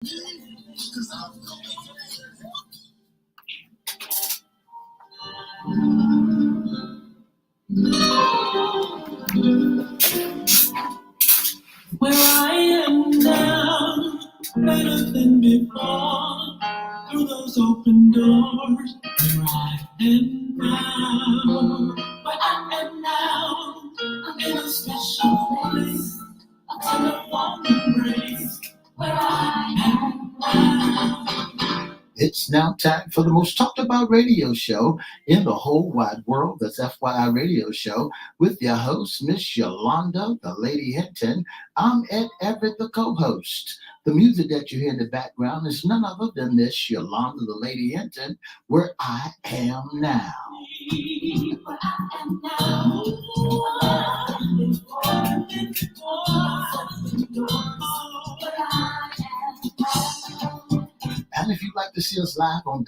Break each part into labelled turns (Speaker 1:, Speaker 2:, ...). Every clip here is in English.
Speaker 1: Where I am now, better than before, through those open doors. Where I am now, where I am now, I'm in a special place, a tender warm embrace. Where I am now.
Speaker 2: It's now time for the most talked about radio show in the whole wide world. That's FYI Radio Show with your host, Miss Yolanda, the Lady Hinton. I'm Ed Everett, the co-host. The music that you hear in the background is none other than Miss Yolanda, the Lady Hinton, Where I Am Now.
Speaker 1: Where I am now.
Speaker 2: And if you'd like to see us live on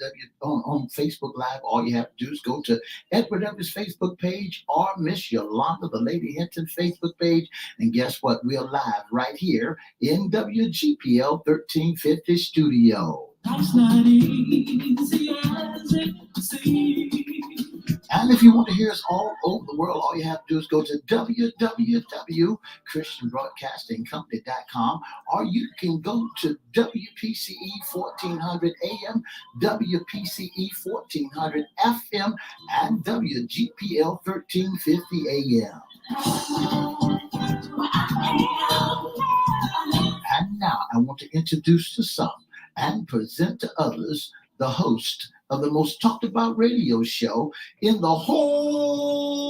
Speaker 2: Facebook Live, all you have to do is go to Edward Everett's Facebook page or Miss Yolanda, the Lady Hinton Facebook page. And guess what? We're live right here in WGPL 1350 studio.
Speaker 1: Life's not easy as it seems.
Speaker 2: And if you want to hear us all over the world, all you have to do is go to www.christianbroadcastingcompany.com, or you can go to WPCE 1400 AM, WPCE 1400 FM, and WGPL 1350 AM. And now I want to introduce to some and present to others the host of the most talked about radio show in the whole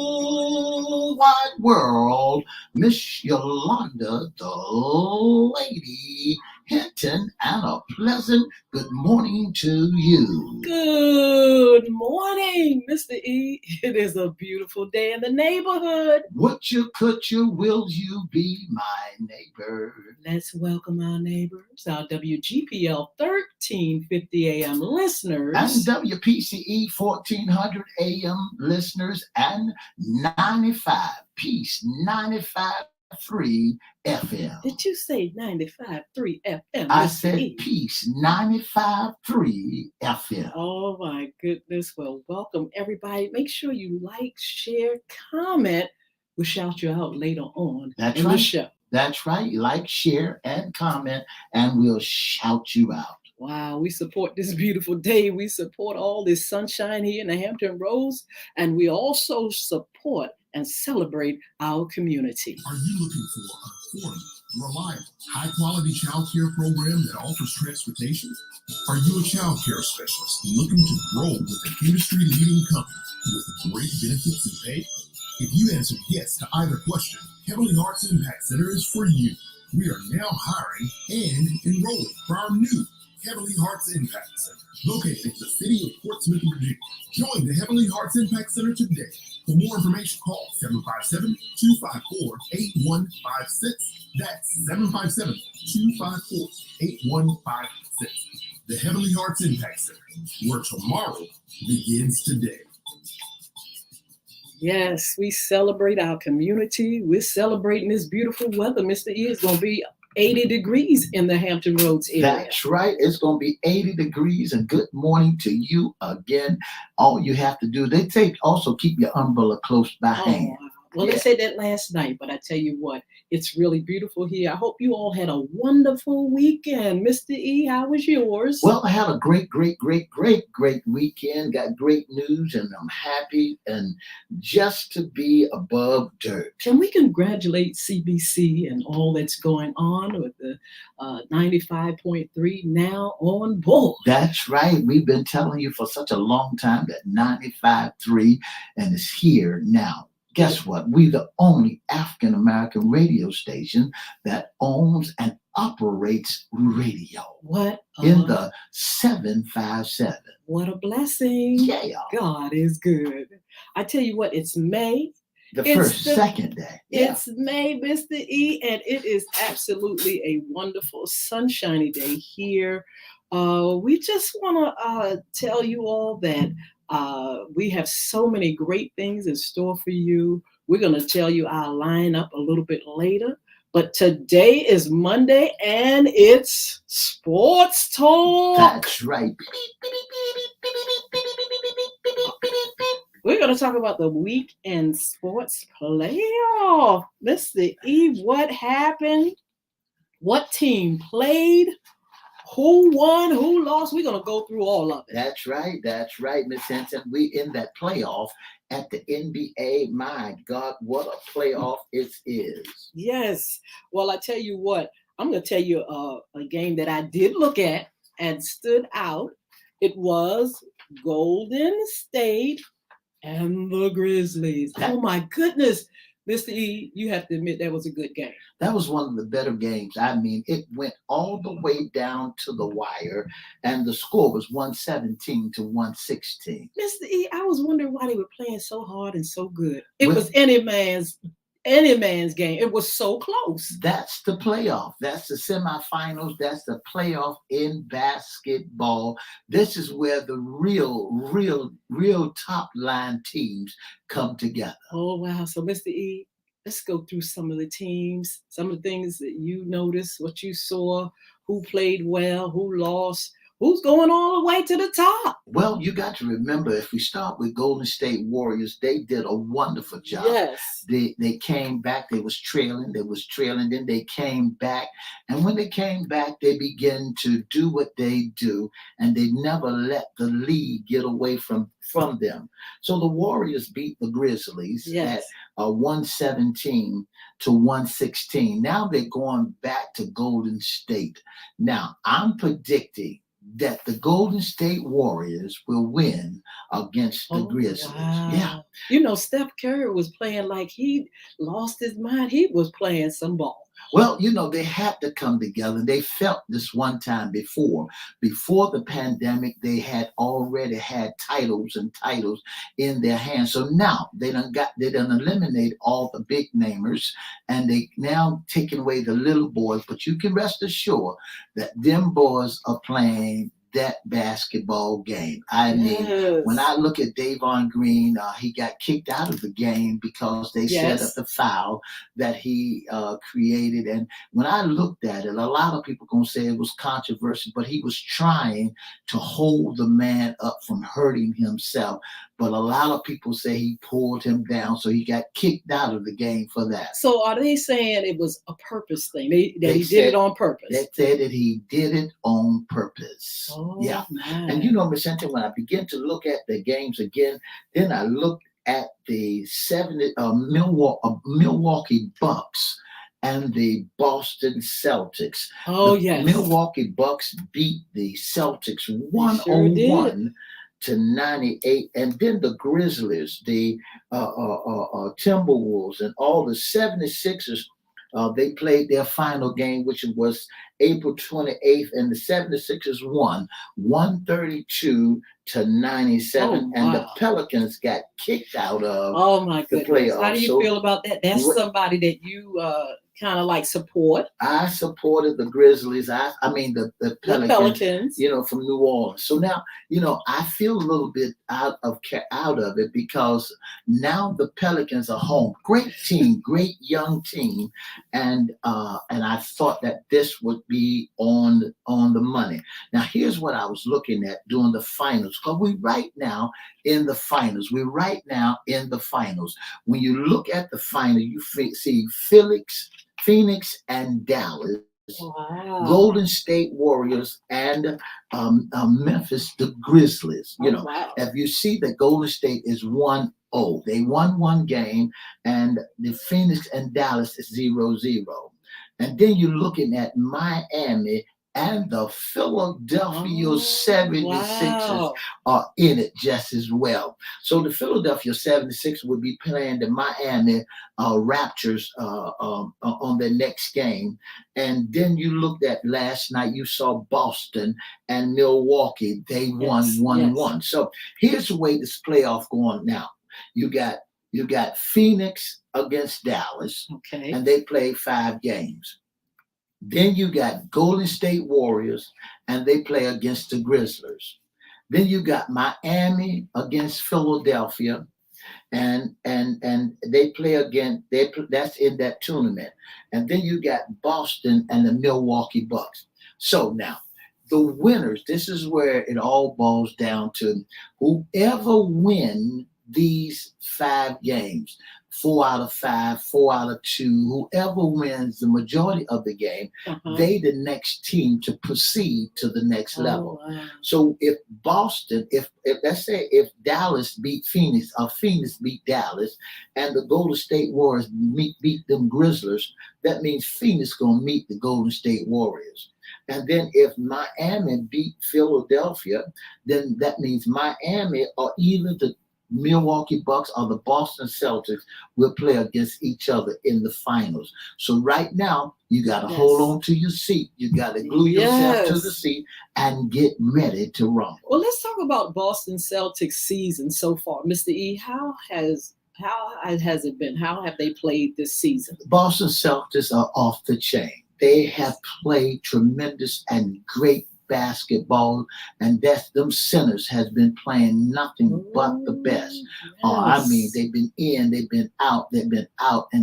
Speaker 2: wide world, Miss Yolanda, the Lady Hinton, and a pleasant good morning to you.
Speaker 3: Good morning, Mr. E. It is a beautiful day in the neighborhood.
Speaker 2: Would you, could you, will you be my neighbor?
Speaker 3: Let's welcome our neighbors, our WGPL 1350 AM listeners.
Speaker 2: And WPCE 1400 AM listeners and 95 Peace 95.3 FM.
Speaker 3: Did you say 95.3 FM?
Speaker 2: I
Speaker 3: Mr.
Speaker 2: said
Speaker 3: E?
Speaker 2: Peace 95.3 FM.
Speaker 3: Oh my goodness. Well, welcome everybody. Make sure you like, share, comment. We'll shout you out later on
Speaker 2: That's
Speaker 3: in
Speaker 2: right.
Speaker 3: the show.
Speaker 2: That's right. Like, share, and comment, and we'll shout you out.
Speaker 3: Wow, we support this beautiful day. We support all this sunshine here in the Hampton Roads, and we also support and celebrate our community.
Speaker 4: Are you looking for an affordable, reliable, high-quality child care program that offers transportation? Are you a child care specialist looking to grow with an industry-leading company with great benefits and pay? If you answered yes to either question, Heavenly Hearts Impact Center is for you. We are now hiring and enrolling for our new Heavenly Hearts Impact Center, located in the city of Portsmouth, Virginia. Join the Heavenly Hearts Impact Center today. For more information, call 757-254-8156. That's 757-254-8156. The Heavenly Hearts Impact Center, where tomorrow begins today.
Speaker 3: Yes, we celebrate our community. We're celebrating this beautiful weather. Mr. E, is going to be 80 degrees in the Hampton Roads area.
Speaker 2: That's right. It's going to be 80 degrees, and good morning to you again. All you have to do, they say also keep your umbrella close by hand.
Speaker 3: Well, they said that last night, but I tell you what, it's really beautiful here. I hope you all had a wonderful weekend. Mr. E, how was yours?
Speaker 2: Well, I had a great weekend. Got great news, and I'm happy and just to be above dirt.
Speaker 3: Can we congratulate CBC and all that's going on with the 95.3 now on board?
Speaker 2: That's right. We've been telling you for such a long time that 95.3 and it's here now. Guess what? We're the only African-American radio station that owns and operates radio.
Speaker 3: What?
Speaker 2: In the 757.
Speaker 3: What a blessing.
Speaker 2: Yeah.
Speaker 3: God is good. I tell you what, it's May.
Speaker 2: Second day. Yeah.
Speaker 3: It's May, Mr. E, and it is absolutely a wonderful, sunshiny day here. We just want to tell you all that we have so many great things in store for you. We're going to tell you our lineup a little bit later, But today is Monday and it's sports talk.
Speaker 2: That's right.
Speaker 3: We're going to talk about the weekend sports playoff. Mr. E, what happened? What team played? Who won? Who lost? We're going to go through all of it.
Speaker 2: That's right. That's right, Miss Hinton. We in that playoff at the NBA. My God, what a playoff it is.
Speaker 3: Yes. Well, I tell you what, I'm going to tell you a game that I did look at and stood out. It was Golden State and the Grizzlies. Oh my goodness. Mr. E, you have to admit that was a good game.
Speaker 2: That was one of the better games. I mean, it went all the way down to the wire, and the score was 117 to 116.
Speaker 3: Mr. E, I was wondering why they were playing so hard and so good. It was any man's game. It was so close.
Speaker 2: That's the playoff. That's the semifinals. That's the playoff in basketball. This is where the real top line teams come together.
Speaker 3: Oh, wow. So, Mr. E, let's go through some of the teams, some of the things that you noticed, what you saw, who played well, who lost. Who's going all the way to the top?
Speaker 2: Well, you got to remember, if we start with Golden State Warriors, they did a wonderful job.
Speaker 3: Yes.
Speaker 2: They came back. They was trailing. Then they came back. And when they came back, they began to do what they do. And they never let the lead get away from them. So the Warriors beat the Grizzlies at 117 to 116. Now they're going back to Golden State. Now, I'm predicting that the Golden State Warriors will win against the Grizzlies.
Speaker 3: Wow.
Speaker 2: Yeah.
Speaker 3: You know, Steph Curry was playing like he lost his mind. He was playing some ball.
Speaker 2: Well, you know, they had to come together. They felt this one time before the pandemic, they had already had titles in their hands. So now they done eliminate all the big namers, and they now taking away the little boys. But you can rest assured that them boys are playing that basketball game. I mean, when I look at Davon Green, he got kicked out of the game because they set up the foul that he created. And when I looked at it, a lot of people gonna say it was controversial, but he was trying to hold the man up from hurting himself. But a lot of people say he pulled him down, so he got kicked out of the game for that.
Speaker 3: So are they saying it was a purpose thing? That he did it on purpose?
Speaker 2: They said that he did it on purpose.
Speaker 3: Oh,
Speaker 2: yeah.
Speaker 3: Man.
Speaker 2: And you know, Miss Hinton, when I begin to look at the games again, then I looked at the Milwaukee Bucks and the Boston Celtics.
Speaker 3: Oh,
Speaker 2: the Milwaukee Bucks beat the Celtics 101 to 98, and then the Grizzlies, the Timberwolves, and all the 76ers, they played their final game, which was April 28th, and the 76ers won 132 to 97, and the Pelicans got kicked out of the playoffs.
Speaker 3: How do you feel about that? That's somebody that you kind of like support.
Speaker 2: I supported the Grizzlies. I mean the Pelicans, you know, from New Orleans. So now, you know, I feel a little bit out of it because now the Pelicans are home. Great team, great young team, and I thought that this would be on the money. Now, here's what I was looking at during the finals, because we're right now in the finals. When you look at the final, you see Phoenix and Dallas, Golden State Warriors, and Memphis, the Grizzlies. You know, if you see that Golden State is 1-0, they won one game, and the Phoenix and Dallas is 0-0. And then you're looking at Miami and the Philadelphia 76ers are in it just as well. So the Philadelphia 76ers would be playing the Miami Raptors on their next game. And then you looked at last night, you saw Boston and Milwaukee. They won 1-1. So here's the way this playoff going now. You got Phoenix against Dallas, and they play 5 games. Then you got Golden State Warriors, and they play against the Grizzlies. Then you got Miami against Philadelphia, and they play again. That's in that tournament, and then you got Boston and the Milwaukee Bucks. So now the winners. This is where it all boils down to whoever win these 5 games. 4 out of 5, 4 out of 2, whoever wins the majority of the game, they the next team to proceed to the next level.
Speaker 3: Wow.
Speaker 2: So if Boston, if let's say if Dallas beat Phoenix, or Phoenix beat Dallas, and the Golden State Warriors beat them Grizzlies, that means Phoenix gonna meet the Golden State Warriors. And then if Miami beat Philadelphia, then that means Miami or either the Milwaukee Bucks or the Boston Celtics will play against each other in the finals. So right now, you got to hold on to your seat. You got to glue yourself to the seat and get ready to run.
Speaker 3: Well, let's talk about Boston Celtics season so far. Mr. E, how has it been? How have they played this season?
Speaker 2: Boston Celtics are off the chain. They have played tremendous and great basketball, and that's them centers has been playing nothing but the best. I mean, they've been in, they've been out, and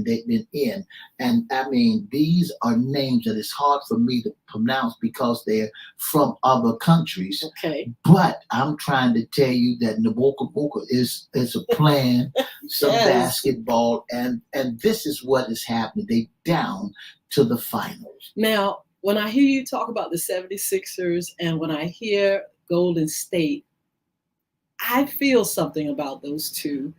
Speaker 2: they've been in. And I mean, these are names that it's hard for me to pronounce because they're from other countries.
Speaker 3: Okay.
Speaker 2: But I'm trying to tell you that Naboka is playing some basketball, and this is what is happening. They down to the finals.
Speaker 3: Now, when I hear you talk about the 76ers and when I hear Golden State, I feel something about those two.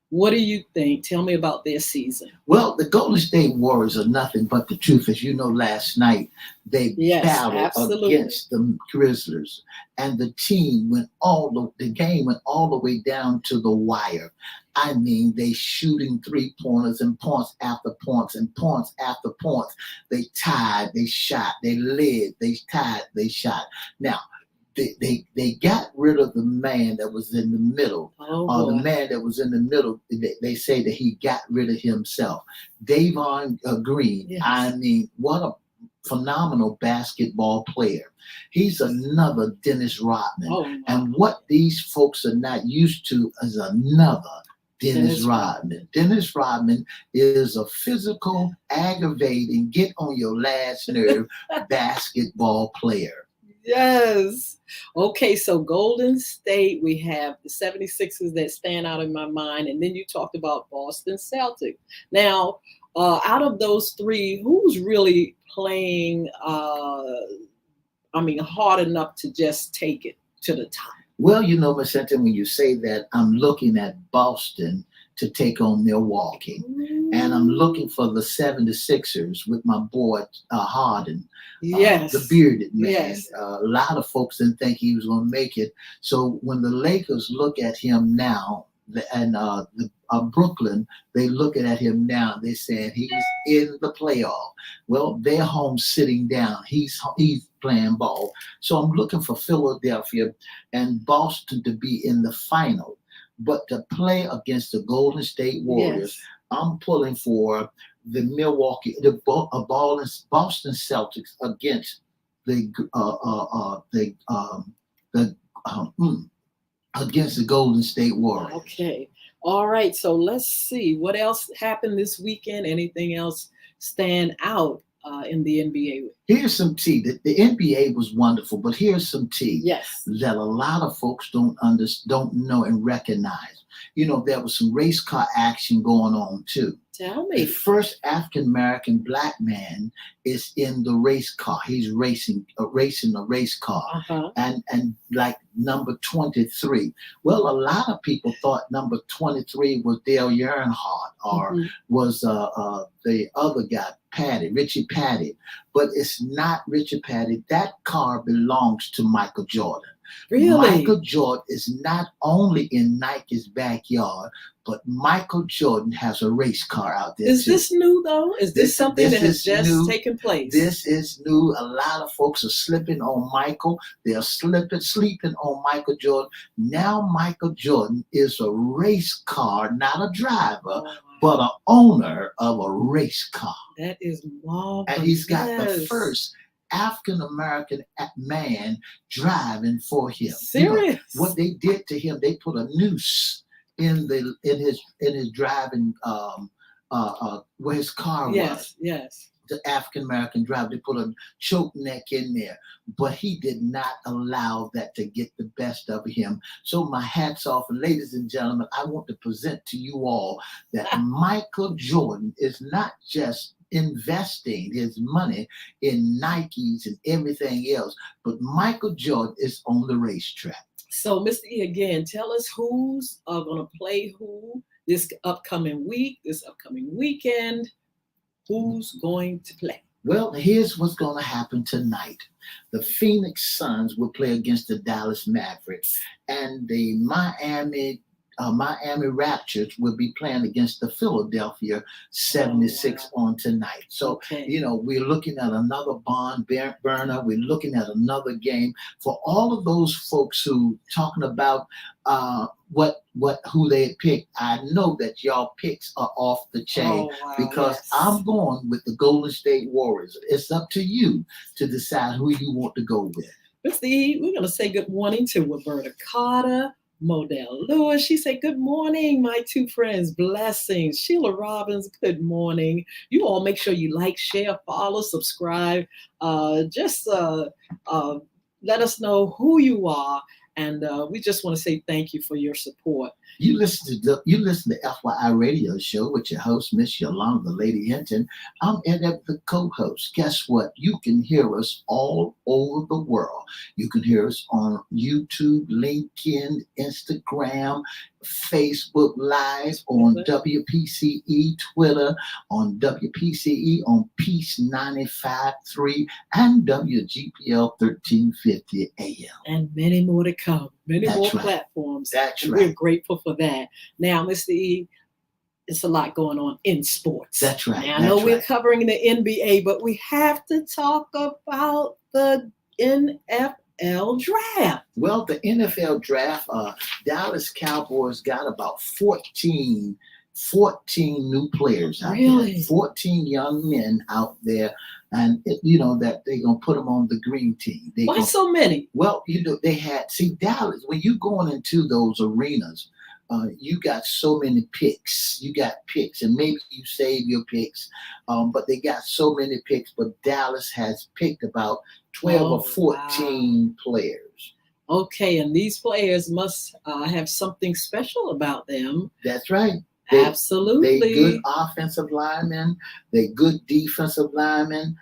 Speaker 3: What do you think? Tell me about their season.
Speaker 2: Well, the Golden State Warriors are nothing but the truth. As you know, last night they battled against the Grizzlies, and the team the game went all the way down to the wire. I mean, they shooting 3-pointers and points after points and points after points. They tied, they shot, they led, they tied, they shot. Now, they got rid of the man that was in the middle. The man that was in the middle, they say that he got rid of himself. Davon Green, I mean, what a phenomenal basketball player. He's another Dennis Rodman. And what these folks are not used to is another Dennis Rodman. Dennis Rodman is a physical, aggravating, get on your last nerve basketball player.
Speaker 3: Yes. Okay, so Golden State, we have the 76ers that stand out in my mind, and then you talked about Boston Celtics. Now, out of those three, who's really playing, hard enough to just take it to the top?
Speaker 2: Well, you know, Ms. Hinton, when you say that, I'm looking at Boston to take on Milwaukee. And I'm looking for the 76ers with my boy Harden. The bearded man.
Speaker 3: Yes.
Speaker 2: A lot of folks didn't think he was going to make it. So when the Lakers look at him now, and Brooklyn, they looking at him now, they're saying he's in the playoff. Well, they're home sitting down. He's playing ball. So I'm looking for Philadelphia and Boston to be in the final. But to play against the Golden State Warriors, I'm pulling for the Boston Celtics against against the Golden State Warriors.
Speaker 3: Okay. All right. So let's see what else happened this weekend. Anything else stand out in the NBA?
Speaker 2: Here's some tea. The NBA was wonderful, but here's some tea that a lot of folks don't know and recognize. You know, there was some race car action going on too.
Speaker 3: Tell me.
Speaker 2: The first African-American black man is in the race car. He's racing a race car. And like number 23. Well, a lot of people thought number 23 was Dale Earnhardt or was the other guy, Richie Patty. But it's not Richie Patty. That car belongs to Michael Jordan.
Speaker 3: Really?
Speaker 2: Michael Jordan is not only in Nike's backyard, but Michael Jordan has a race car out there.
Speaker 3: Is this new though? Is this something that has just taken place?
Speaker 2: This is new. A lot of folks are slipping on Michael. They're sleeping on Michael Jordan. Now Michael Jordan is a race car, not a driver, but an owner of a race car.
Speaker 3: That is marvelous.
Speaker 2: And he's got the first African-American man driving for him.
Speaker 3: Serious?
Speaker 2: You know, what they did to him, they put a noose in his driving where his car was.
Speaker 3: Yes.
Speaker 2: The African American driver, they put a choke neck in there, but he did not allow that to get the best of him. So my hats off, and ladies and gentlemen, I want to present to you all that Michael Jordan is not just investing his money in Nikes and everything else, but Michael Jordan is on the racetrack.
Speaker 3: So, Mr. E, again, tell us who's going to play who this upcoming week, this upcoming weekend. Who's going to play?
Speaker 2: Well, here's what's going to happen tonight. The Phoenix Suns will play against the Dallas Mavericks, and the Miami Raptors will be playing against the Philadelphia 76 on tonight. So, we're looking at another barn burner. We're looking at another game for all of those folks who talking about who they pick. I know that y'all picks are off the chain because I'm going with the Golden State Warriors. It's up to you to decide who you want to go with.
Speaker 3: Mr. E, we're going to say good morning to Roberta Carter, Modell Lewis. She said, good morning, my two friends. Blessings. Sheila Robbins, good morning. You all make sure you like, share, follow, subscribe. Just let us know who you are. And we just want to say thank you for your support.
Speaker 2: You listen to FYI Radio Show with your host, Miss Yolanda, the Lady Hinton. I'm Everette, the co-host. Guess what? You can hear us all over the world. You can hear us on YouTube, LinkedIn, Instagram, Facebook Live, on WPCE, Twitter, on WPCE, on Peace 95.3, and WGPL 1350 AM.
Speaker 3: And many more to come. Many more platforms.
Speaker 2: That's right.
Speaker 3: We're grateful for that. Now, Mr. E, it's a lot going on in sports.
Speaker 2: That's right.
Speaker 3: Now, I know we're covering the NBA, but we have to talk about the NFL draft.
Speaker 2: Well, the NFL draft, Dallas Cowboys got about 14 new players out there. 14 young men out there. And that they're gonna put them on the green team.
Speaker 3: Why so many?
Speaker 2: Well, they had Dallas. When you going into those arenas, you got so many picks. You got picks, and maybe you save your picks, but they got so many picks. But Dallas has picked about 12 or 14 players.
Speaker 3: Okay, and these players must have something special about them.
Speaker 2: That's right.
Speaker 3: Absolutely.
Speaker 2: They good offensive linemen. They good defensive linemen.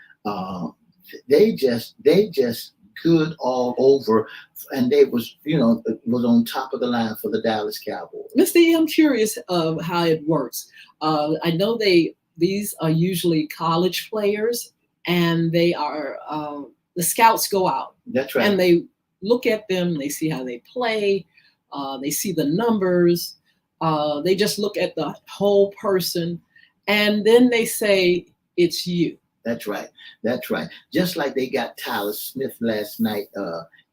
Speaker 2: They just good all over, and they was on top of the line for the Dallas Cowboys.
Speaker 3: Mr. E, I'm curious of how it works. I know these are usually college players, and they are the scouts go out.
Speaker 2: That's right.
Speaker 3: And they look at them. They see how they play. They see the numbers. They just look at the whole person, and then they say, it's you.
Speaker 2: That's right. That's right. Just like they got Tyler Smith last night.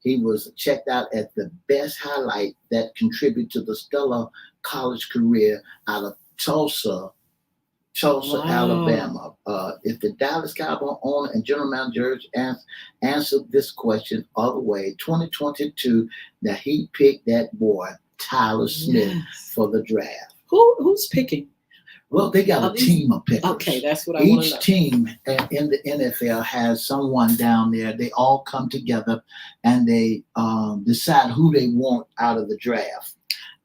Speaker 2: He was checked out as the best highlight that contributed to the stellar college career out of Tulsa, Alabama. If the Dallas Cowboys owner and general manager answered this question all the way, 2022, that he picked that boy, Tyler Smith, for the draft.
Speaker 3: Who's picking?
Speaker 2: Well, they got a team of pickers.
Speaker 3: Okay, that's what I want to know.
Speaker 2: Each team in the NFL has someone down there. They all come together and they decide who they want out of the draft.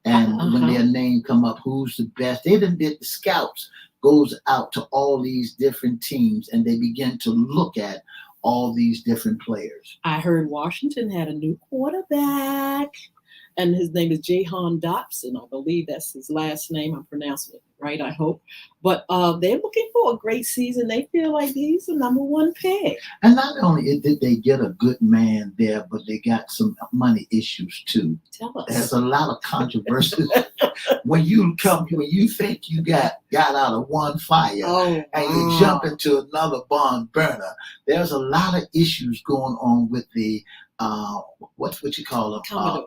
Speaker 2: And when their name come up, who's the best? They done did the scouts goes out to all these different teams and they begin to look at all these different players.
Speaker 3: I heard Washington had a new quarterback. And his name is Jahan Dotson. I believe that's his last name. I'm pronouncing it right, I hope. But they're looking for a great season. They feel like he's the number one pick.
Speaker 2: And not only did they get a good man there, but they got some money issues too.
Speaker 3: Tell us.
Speaker 2: There's a lot of controversies. when you think you got out of one fire and you jump into another barn burner, there's a lot of issues going on with the what you call them?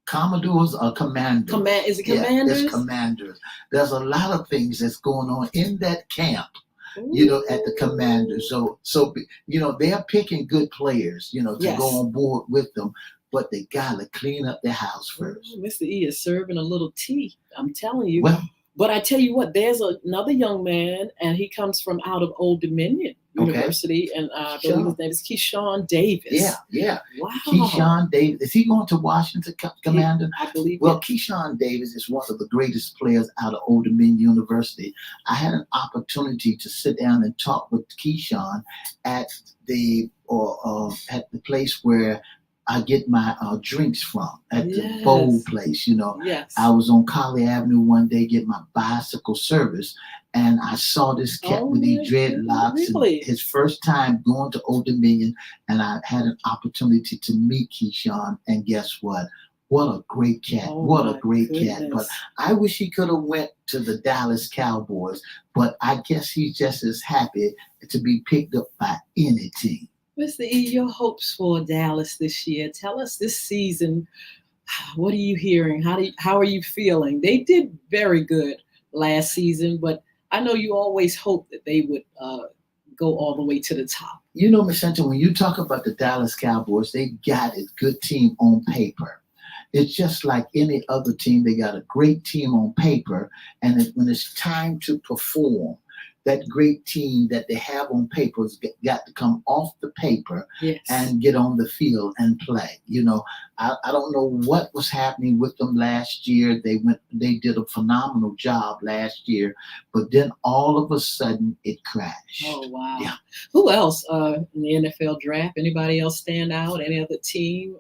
Speaker 2: Commodores or commanders?
Speaker 3: Is it commanders?
Speaker 2: Yeah, it's commanders. There's a lot of things that's going on in that camp at the Commanders. So they're picking good players, to
Speaker 3: Yes.
Speaker 2: go on board with them, but they gotta clean up their house first.
Speaker 3: Mr. E is serving a little tea. I'm telling you.
Speaker 2: Well,
Speaker 3: but I tell you what, there's another young man, and he comes from out of Old Dominion University, and I believe his name is Keyshawn Davis.
Speaker 2: Yeah.
Speaker 3: Wow.
Speaker 2: Keyshawn Davis. Is he going to Washington, Commander?
Speaker 3: I believe.
Speaker 2: Well, Keyshawn Davis is one of the greatest players out of Old Dominion University. I had an opportunity to sit down and talk with Keyshawn at the place where I get my drinks from, at the bowl place.
Speaker 3: Yes.
Speaker 2: I was on Colley Avenue one day getting my bicycle service, and I saw this cat with these dreadlocks.
Speaker 3: Really?
Speaker 2: And his first time going to Old Dominion, and I had an opportunity to meet Keyshawn, and guess what? What a great cat. What a great cat. But I wish he could have went to the Dallas Cowboys, but I guess he's just as happy to be picked up by any team.
Speaker 3: Mr. E, your hopes for Dallas this year. Tell us this season, what are you hearing? How are you feeling? They did very good last season, but I know you always hope that they would go all the way to the top.
Speaker 2: Ms. Hinton, when you talk about the Dallas Cowboys, they got a good team on paper. It's just like any other team. They got a great team on paper, and when it's time to perform, that great team that they have on paper has got to come off the paper and get on the field and play. I don't know what was happening with them last year. They did a phenomenal job last year, but then all of a sudden it crashed.
Speaker 3: Oh, wow.
Speaker 2: Yeah.
Speaker 3: Who else in the NFL draft? Anybody else stand out? Any other team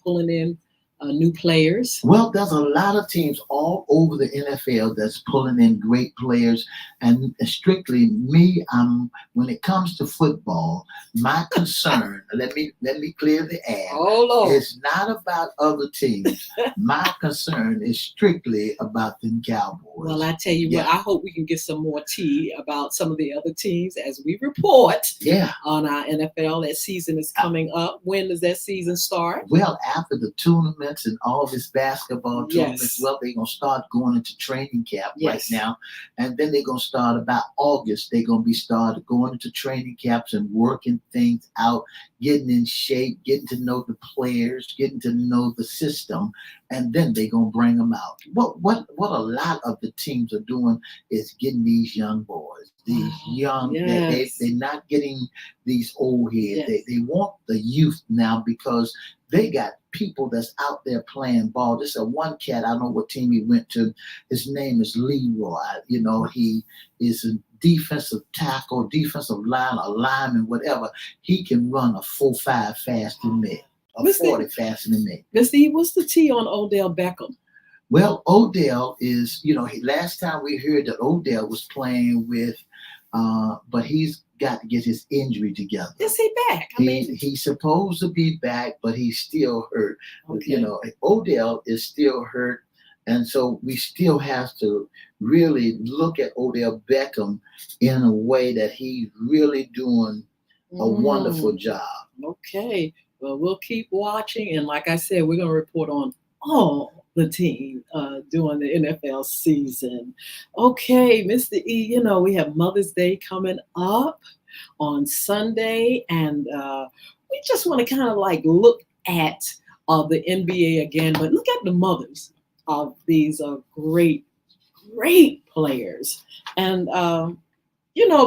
Speaker 3: pulling in new players?
Speaker 2: Well, there's a lot of teams all over the NFL that's pulling in great players, and strictly me, when it comes to football, my concern, let me clear the air.
Speaker 3: Oh, Lord.
Speaker 2: It's not about other teams. My concern is strictly about them Cowboys.
Speaker 3: Well, I tell you what, I hope we can get some more tea about some of the other teams as we report on our NFL. That season is coming up. When does that season start?
Speaker 2: Well, after the tournaments and all this basketball tournaments, well, they're going to start going into training camp right now. And then they're going to start about August. They're going to be started going into training camps and working things out, getting in shape, getting to know the players, getting to know the system, and then they're going to bring them out. What a lot of the teams are doing is getting these young boys, these young, they're not getting these old heads. They want the youth now because they got people that's out there playing ball. This is one cat, I don't know what team he went to. His name is Leroy. He is a defensive tackle, defensive line, a lineman, whatever. He can run a 4.5 faster than me, a 40 faster than me.
Speaker 3: Mr. E, what's the T on Odell Beckham?
Speaker 2: Well, Odell is, last time we heard that Odell was playing with, but he's got to get his injury together.
Speaker 3: Is he back?
Speaker 2: He's supposed to be back, but he's still hurt.
Speaker 3: Okay.
Speaker 2: Odell is still hurt. And so we still have to really look at Odell Beckham in a way that he's really doing a wonderful job.
Speaker 3: Okay. Well, we'll keep watching. And like I said, we're going to report on all the team during the NFL season. Okay, Mr. E, we have Mother's Day coming up on Sunday. And we just want to kind of look at the NBA again, but look at the mothers of these great players. And,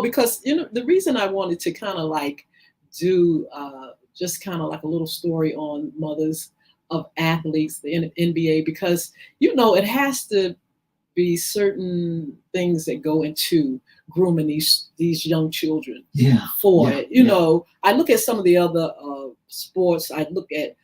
Speaker 3: because, the reason I wanted to kind of do just kind of a little story on mothers of athletes, the NBA, because, it has to be certain things that go into grooming these young children for it. I look at some of the other sports. I look at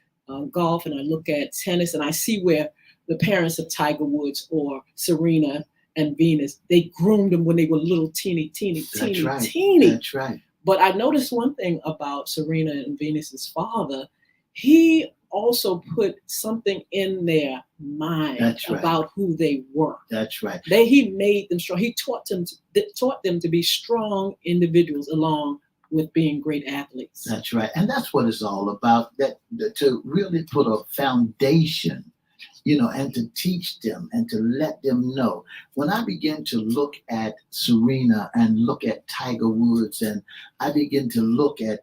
Speaker 3: golf and I look at tennis, and I see where the parents of Tiger Woods or Serena and Venus, they groomed them when they were little teeny.
Speaker 2: That's right.
Speaker 3: But I noticed one thing about Serena and Venus's father. He also put something in their mind about who they were.
Speaker 2: That's right.
Speaker 3: He made them strong. He taught them to be strong individuals along with being great athletes.
Speaker 2: That's right. And that's what it's all about, to really put a foundation and to teach them and to let them know. When I begin to look at Serena and look at Tiger Woods, and I begin to look at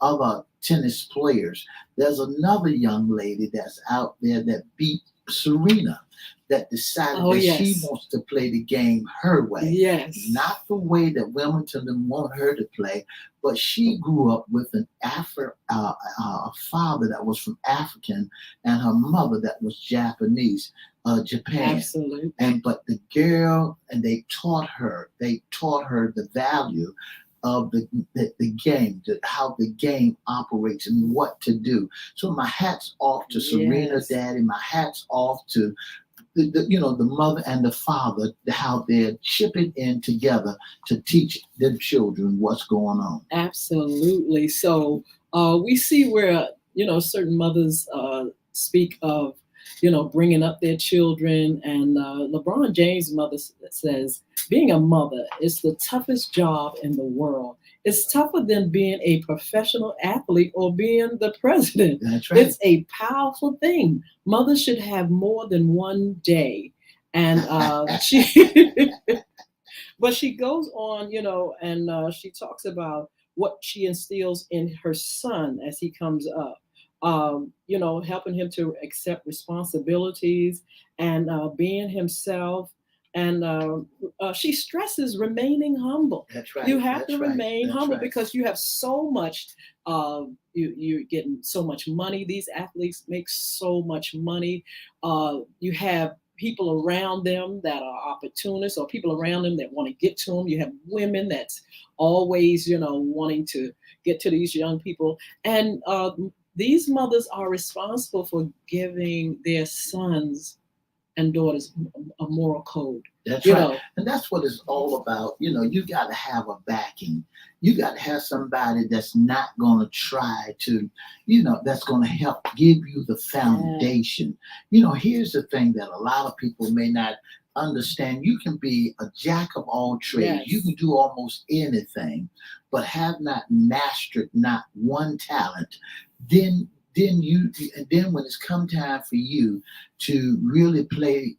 Speaker 2: other tennis players, there's another young lady that's out there that beat Serena, that decided that she wants to play the game her way.
Speaker 3: Yes.
Speaker 2: Not the way that Wilmington want her to play, but she grew up with a father that was from African and her mother that was Japanese, Japan.
Speaker 3: Absolutely.
Speaker 2: But the girl, and they taught her the value of the game, how the game operates and what to do. So my hat's off to Serena's daddy. My hat's off to the mother and the father, how they're chipping in together to teach their children what's going on.
Speaker 3: Absolutely. So we see where, certain mothers speak of, bringing up their children. And LeBron James' mother says, being a mother is the toughest job in the world. It's tougher than being a professional athlete or being the president.
Speaker 2: That's right.
Speaker 3: It's a powerful thing. Mothers should have more than one day. And but she goes on, and she talks about what she instills in her son as he comes up. Helping him to accept responsibilities and being himself. And she stresses remaining humble.
Speaker 2: That's right.
Speaker 3: You have to remain humble
Speaker 2: right.
Speaker 3: because you have so much. You're getting so much money. These athletes make so much money. You have people around them that are opportunists, or people around them that want to get to them. You have women that's always, wanting to get to these young people. And these mothers are responsible for giving their sons and daughters a moral code.
Speaker 2: That's right. And that's what it's all about. You got to have a backing. You got to have somebody that's not going to try to, that's going to help give you the foundation. Here's the thing that a lot of people may not understand. You can be a jack of all trades.
Speaker 3: Yes.
Speaker 2: You can do almost anything, but have not mastered not one talent. Then when it's come time for you to really play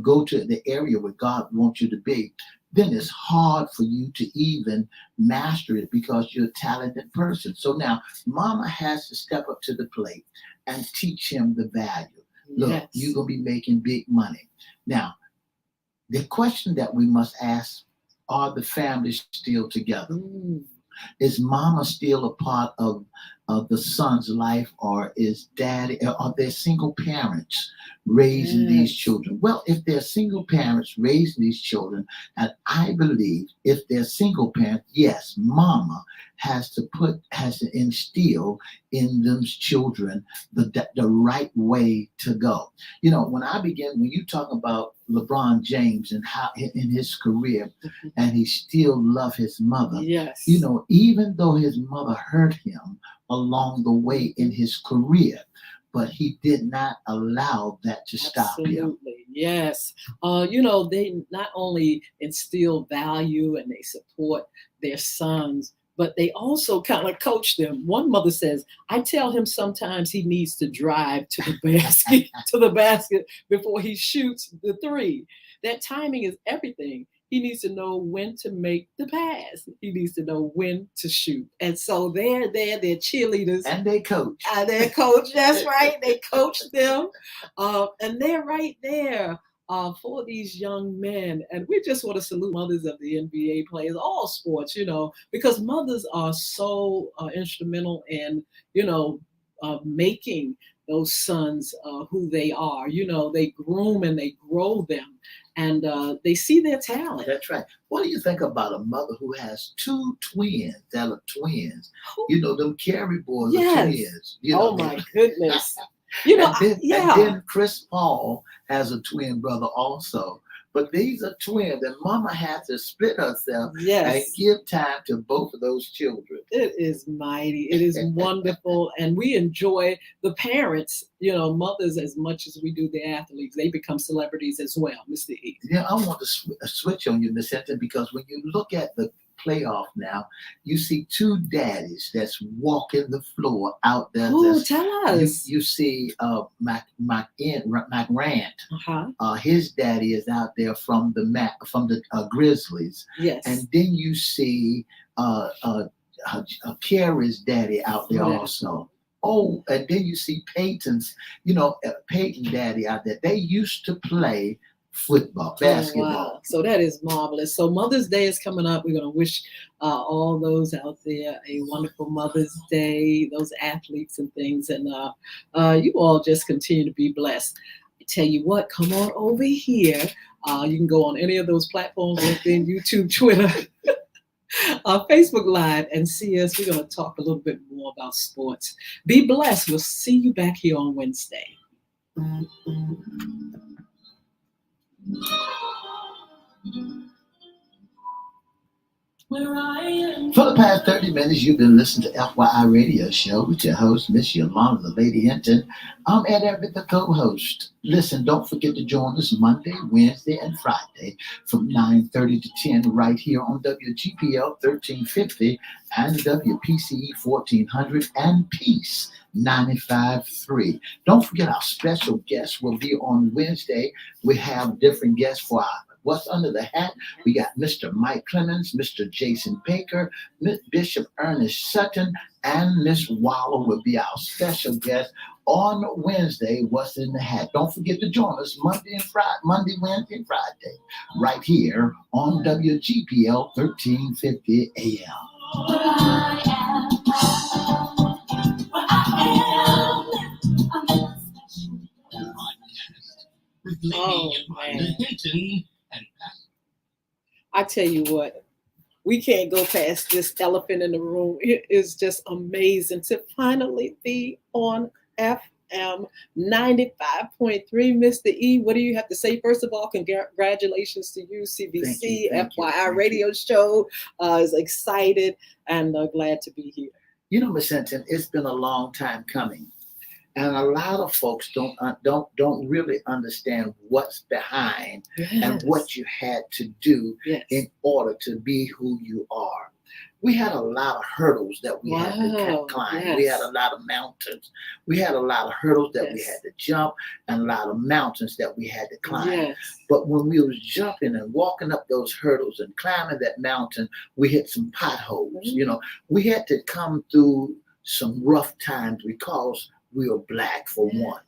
Speaker 2: go to the area where God wants you to be, then it's hard for you to even master it because you're a talented person. So now mama has to step up to the plate and teach him the value. Look, you're going to be making big money. Now, the question that we must ask, are the families still together? Is mama still a part of the son's life, or is daddy, are they single parents raising these children? Well, if they're single parents raising these children, and I believe if they're single parents, yes, mama has to instill in those children the right way to go. When you talk about LeBron James and how in his career, and he still loved his mother.
Speaker 3: Yes.
Speaker 2: Even though his mother hurt him along the way in his career, but he did not allow that to stop him.
Speaker 3: Absolutely, yes. They not only instill value and they support their sons, but they also kind of coach them. One mother says, I tell him sometimes he needs to drive to the basket before he shoots the three. That timing is everything. He needs to know when to make the pass. He needs to know when to shoot. And so they're cheerleaders.
Speaker 2: And they coach.
Speaker 3: They're coach, that's right. They coach them. And they're right there for these young men. And we just want to salute mothers of the NBA players, all sports, because mothers are so instrumental in, making those sons who they are. They groom and they grow them. And they see their talent.
Speaker 2: That's right. What do you think about a mother who has two twins that are twins? Them Carey boys are twins.
Speaker 3: My goodness.
Speaker 2: And then Chris Paul has a twin brother also. But these are twins, and mama has to split herself and give time to both of those children.
Speaker 3: It is mighty. It is wonderful. And we enjoy the parents, mothers, as much as we do the athletes. They become celebrities as well, Mr. E.
Speaker 2: I want to switch on you, Miss Hinton, because when you look at the playoff now, you see two daddies that's walking the floor out there.
Speaker 3: Oh, tell us.
Speaker 2: You see McRant.
Speaker 3: Uh-huh.
Speaker 2: His daddy is out there from the Grizzlies.
Speaker 3: Yes.
Speaker 2: And then you see Kerry's daddy out there also. Oh, and then you see Peyton daddy out there. They used to play basketball.
Speaker 3: Oh, wow. So that is marvelous. So Mother's Day is coming up. We're going to wish all those out there a wonderful Mother's Day, those athletes and things. And you all just continue to be blessed. I tell you what, come on over here. You can go on any of those platforms, LinkedIn, YouTube, Twitter, Facebook Live, and see us. We're going to talk a little bit more about sports. Be blessed. We'll see you back here on Wednesday.
Speaker 2: For the past 30 minutes, you've been listening to FYI Radio Show with your host, Miss Yolanda, the Lady Hinton. I'm Everette, the co-host. Listen, don't forget to join us Monday, Wednesday, and Friday from 9:30 to 10 right here on WGPL 1350 and WPCE 1400 and Peace 95.3. Don't forget our special guests will be on Wednesday. We have different guests for our What's Under the Hat. We got Mr. Mike Clemens, Mr. Jason Baker, Bishop Ernest Sutton, and Miss Waller will be our special guest on Wednesday. What's in the Hat? Don't forget to join us Monday, Wednesday, and Friday, right here on WGPL 1350 AM.
Speaker 3: Oh, man. I tell you what, we can't go past this elephant in the room. It is just amazing to finally be on FM 95.3. Mr. E, what do you have to say? First of all, congratulations to you, CBC, FYI Radio Show. Is excited and glad to be here.
Speaker 2: You know, Miss Hinton, it's been a long time coming. And a lot of folks don't really understand what's behind and what you had to do in order to be who you are. We had a lot of hurdles that we had to climb.
Speaker 3: Yes.
Speaker 2: We had a lot of mountains. We had a lot of hurdles that we had to jump and a lot of mountains that we had to climb.
Speaker 3: Yes.
Speaker 2: But when we was jumping and walking up those hurdles and climbing that mountain, we hit some potholes.
Speaker 3: Mm-hmm.
Speaker 2: You know, we had to come through some rough times because we are Black, for one.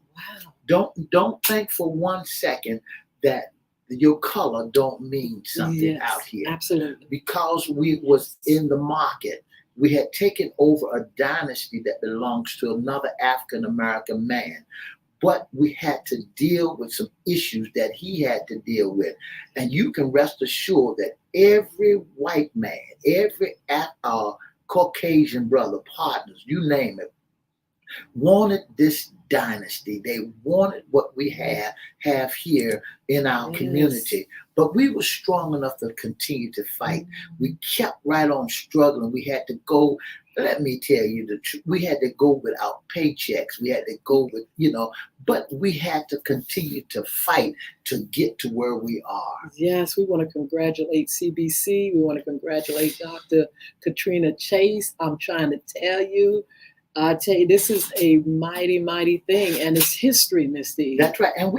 Speaker 3: Wow.
Speaker 2: Don't think for 1 second that your color don't mean something out here.
Speaker 3: Absolutely.
Speaker 2: Because we was in the market, we had taken over a dynasty that belongs to another African American man. But we had to deal with some issues that he had to deal with. And you can rest assured that every white man, every Caucasian brother, partners, you name it, wanted this dynasty. They wanted what we have here in our community. But we were strong enough to continue to fight. We kept right on struggling. We had to go, let me tell you the truth, we had to go without paychecks. We had to go with, but we had to continue to fight to get to where we are.
Speaker 3: Yes, we want to congratulate CBC. We want to congratulate Dr. Katrina Chase. I'm trying to tell you, this is a mighty, mighty thing, and it's history, Miss D.
Speaker 2: That's right. And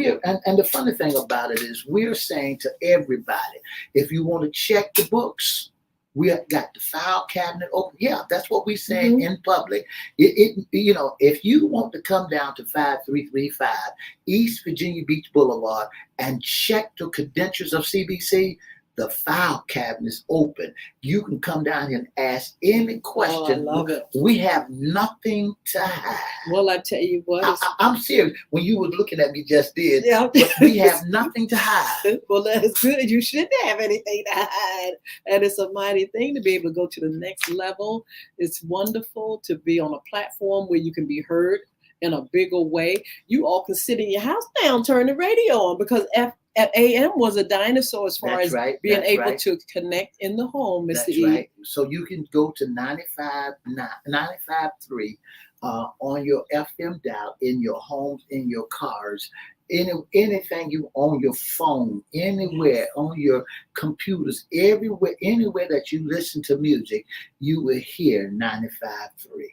Speaker 2: and the funny thing about it is we're saying to everybody, if you want to check the books, we have got the file cabinet open. Yeah, that's what we're saying in public. If you want to come down to 5335 East Virginia Beach Boulevard and check the credentials of CBC, the file cabinet is open. You can come down here and ask any question.
Speaker 3: Oh, I love it.
Speaker 2: We have nothing to hide.
Speaker 3: Well, I tell you what.
Speaker 2: I'm serious. When you were looking at me just then,
Speaker 3: yeah.
Speaker 2: But we have nothing to hide.
Speaker 3: Well, that's good. You shouldn't have anything to hide. And it's a mighty thing to be able to go to the next level. It's wonderful to be on a platform where you can be heard in a bigger way. You all can sit in your house now and turn the radio on, because AM was a dinosaur as far as being able to connect in the home, Mr. E.
Speaker 2: Right. So you can go to 95.3 on your FM dial in your homes, in your cars, anything you on your phone, anywhere on your computers, everywhere, anywhere that you listen to music, you will hear 95.3.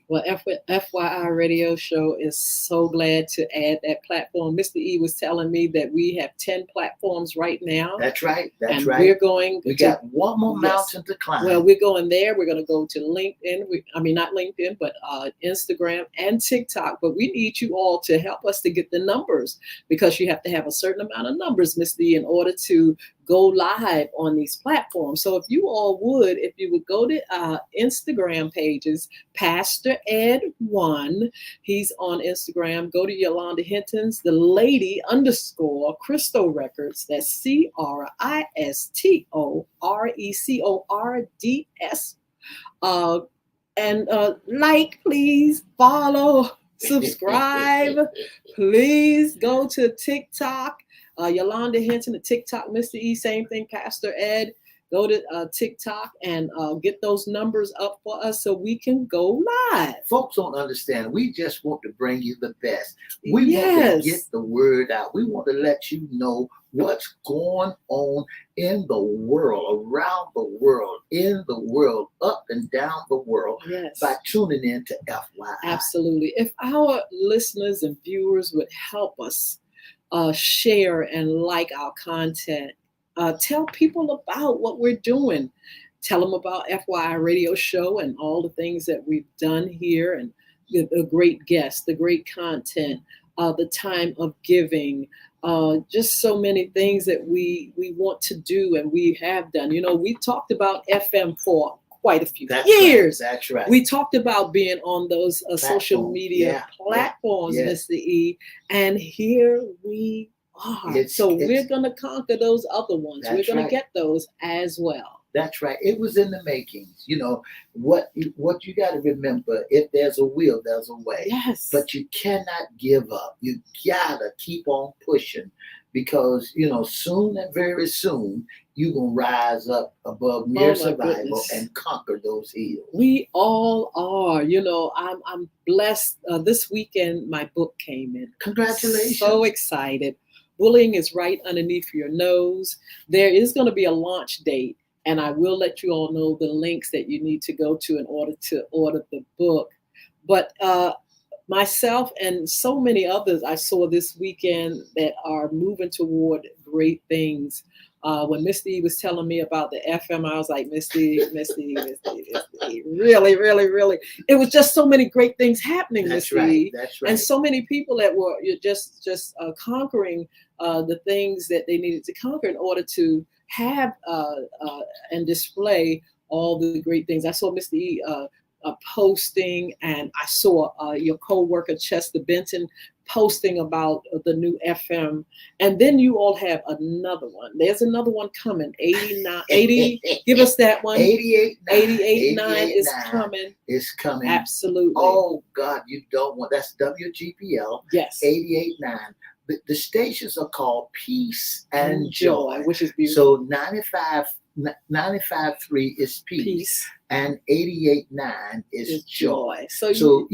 Speaker 3: Well, FYI Radio Show is so glad to add that platform. Mr. E was telling me that we have 10 platforms right now.
Speaker 2: That's right. That's
Speaker 3: and
Speaker 2: right.
Speaker 3: We're going.
Speaker 2: We got one more mountain to climb.
Speaker 3: Well, we're going there. We're going to go to LinkedIn. Not LinkedIn, but Instagram and TikTok. But we need you all to help us to get the numbers, because you have to have a certain amount of numbers, Mr. E, in order to go live on these platforms. So if you would go to Instagram pages, Pastor Ed 1, he's on Instagram. Go to Yolanda Hinton's, the lady _ Crystal Records. That's CRISTORECORDS. And please follow, subscribe. Please go to TikTok. Yolanda Hinton, the TikTok, Mr. E, same thing, Pastor Ed. Go to TikTok and get those numbers up for us so we can go live.
Speaker 2: Folks don't understand. We just want to bring you the best. We want to get the word out. We want to let you know what's going on in the world, around the world, in the world, up and down the world, by tuning in to FYI.
Speaker 3: Absolutely. If our listeners and viewers would help us share and like our content, tell people about what we're doing. Tell them about FYI Radio Show and all the things that we've done here, and the great guests, the great content, the time of giving, just so many things that we want to do and we have done. You know, we talked about FM for quite a few years.
Speaker 2: Right. That's right.
Speaker 3: We talked about being on those social media platforms, Mr. E, and here we are. We're going to conquer those other ones. We're going to get those as well.
Speaker 2: That's right. It was in the makings. You know, what you got to remember, if there's a will, there's a way.
Speaker 3: Yes.
Speaker 2: But you cannot give up. You got to keep on pushing, because, you know, soon and very soon, you're going to rise up above mere survival and conquer those hills.
Speaker 3: We all are. You know, I'm blessed. This weekend, my book came in.
Speaker 2: Congratulations.
Speaker 3: So excited. Bullying is right underneath your nose. There is going to be a launch date, and I will let you all know the links that you need to go to in order to order the book. But myself and so many others I saw this weekend that are moving toward great things. When Mr. E was telling me about the FM, I was like, Mr. E, really, really, really. It was just so many great things happening, Mr. E.
Speaker 2: That's right.
Speaker 3: And so many people that were just conquering the things that they needed to conquer in order to have and display all the great things. I saw Mr. E posting, and I saw your co-worker Chester Benton posting about the new FM. And then you all have another one. There's another one coming. 80. Give us that one. 88.9 is coming.
Speaker 2: It's coming.
Speaker 3: Absolutely.
Speaker 2: Oh God, you don't want. That's WGPL.
Speaker 3: Yes.
Speaker 2: 88.9. The stations are called Peace and Joy,
Speaker 3: which is beautiful.
Speaker 2: So 95.3 is peace, and 88.9 is joy. So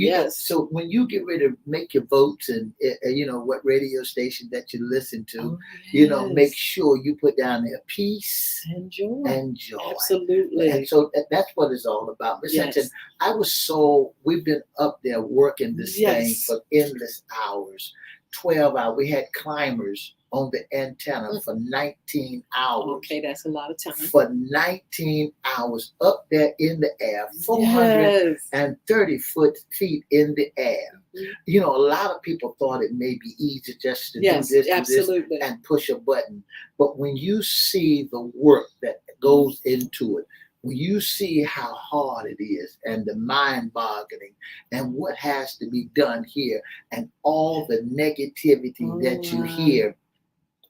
Speaker 2: when you get ready to make your votes, and you know what radio station that you listen to, you know, make sure you put down there peace
Speaker 3: and joy.
Speaker 2: Absolutely. And so that's what it's all about. Miss Hinton, we've been up there working this thing for endless hours. 12 hours. We had climbers on the antenna for 19 hours.
Speaker 3: Okay, that's a lot of time.
Speaker 2: For 19 hours up there in the air, 430 feet in the air. Mm-hmm. You know, a lot of people thought it may be easy just to do this and push a button. But when you see the work that goes into it, when you see how hard it is and the mind-boggling and what has to be done here and all the negativity that you hear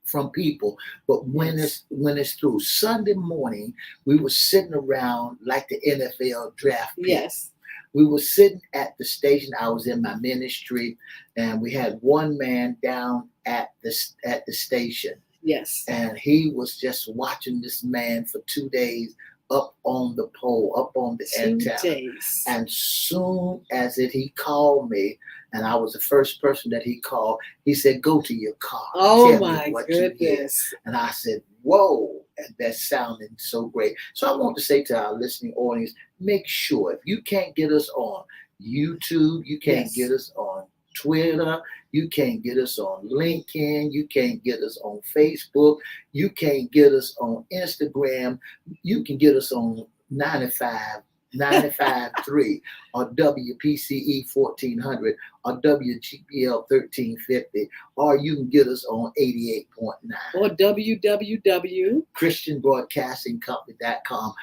Speaker 2: from people, but when it's through, Sunday morning, we were sitting around like the NFL draft pick.
Speaker 3: Yes.
Speaker 2: We were sitting at the station. I was in my ministry, and we had one man down at the station.
Speaker 3: Yes.
Speaker 2: And he was just watching this man for 2 days up on the pole, up on the antenna.
Speaker 3: 2 days.
Speaker 2: And soon as he called me, and I was the first person that he called. He said, "Go to your car.
Speaker 3: Oh
Speaker 2: Tell
Speaker 3: my
Speaker 2: me what you hear."
Speaker 3: goodness.
Speaker 2: And I said, "Whoa, that's sounding so great." So I want to say to our listening audience, make sure if you can't get us on YouTube, you can't
Speaker 3: Yes.
Speaker 2: get us on Twitter, you can't get us on LinkedIn, you can't get us on Facebook, you can't get us on Instagram, you can get us on 95.3 or WPCE 1400 or WGPL 1350, or you can get us on 88.9
Speaker 3: Or www.
Speaker 2: ChristianBroadcastingCompany.com.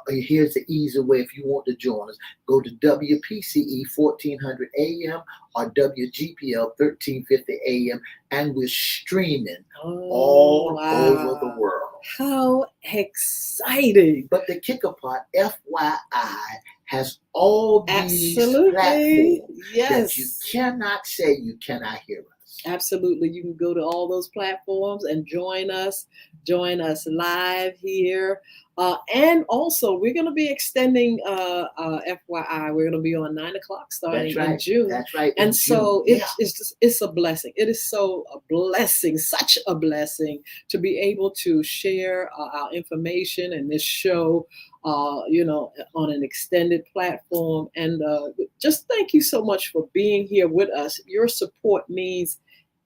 Speaker 2: Here's the easy way if you want to join us. Go to WPCE 1400 AM or WGPL 1350 AM, and we're streaming all over the world.
Speaker 3: How exciting.
Speaker 2: But the kicker part, FYI, has all these
Speaker 3: Absolutely.
Speaker 2: platforms
Speaker 3: Yes.
Speaker 2: that you cannot say you cannot hear us.
Speaker 3: Absolutely. You can go to all those platforms and join us live here. And also, we're going to be extending FYI. We're going to be on 9 o'clock starting in June.
Speaker 2: That's right.
Speaker 3: And so it's a blessing. It is so a blessing, such a blessing to be able to share our information and this show, on an extended platform. And just thank you so much for being here with us. Your support means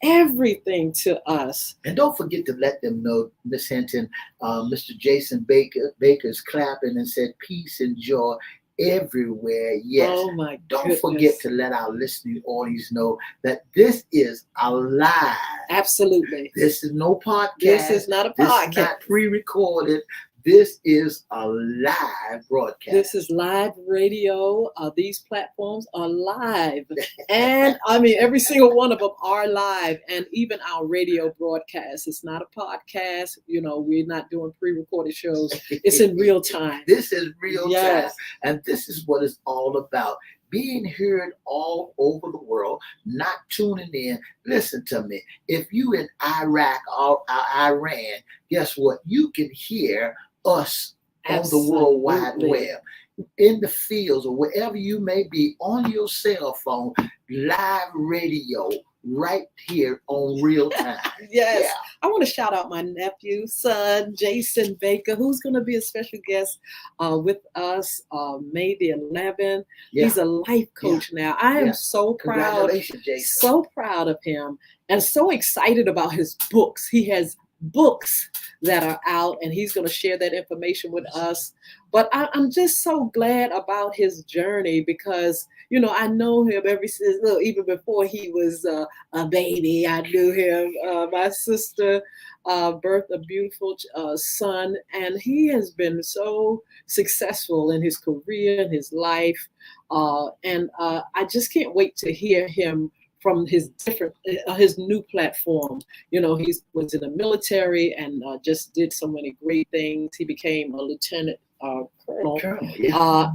Speaker 3: everything to us.
Speaker 2: And don't forget to let them know, Miss Hinton, Mr. Jason Baker's clapping and said peace and joy everywhere. Yes.
Speaker 3: Oh my
Speaker 2: Don't forget to let our listening audience know that this is alive.
Speaker 3: Absolutely.
Speaker 2: This is no podcast.
Speaker 3: This is not a podcast.
Speaker 2: This is not pre-recorded. This is a live broadcast.
Speaker 3: This is live radio. These platforms are live. And I mean, every single one of them are live. And even our radio broadcast. It's not a podcast. We're not doing pre-recorded shows. It's in real time.
Speaker 2: This is real
Speaker 3: Yes.
Speaker 2: time. And this is what it's all about. Being heard all over the world, not tuning in. Listen to me. If you in Iraq or Iran, guess what? You can hear us
Speaker 3: Absolutely.
Speaker 2: on the World Wide Web, in the fields or wherever you may be, on your cell phone, live radio right here on real time.
Speaker 3: Yes.
Speaker 2: Yeah.
Speaker 3: I want to shout out my nephew, son, Jason Baker, who's going to be a special guest with us May the 11th.
Speaker 2: Yeah.
Speaker 3: He's a life coach now. I am so proud,
Speaker 2: Congratulations, Jason.
Speaker 3: so proud of him and so excited about his books. He has books that are out and he's going to share that information with us. But I'm just so glad about his journey because, I know him ever since, even before he was a baby. I knew him. My sister birthed a beautiful son, and he has been so successful in his career and his life. And I just can't wait to hear him from his new platform. He was in the military and just did so many great things. He became a lieutenant colonel,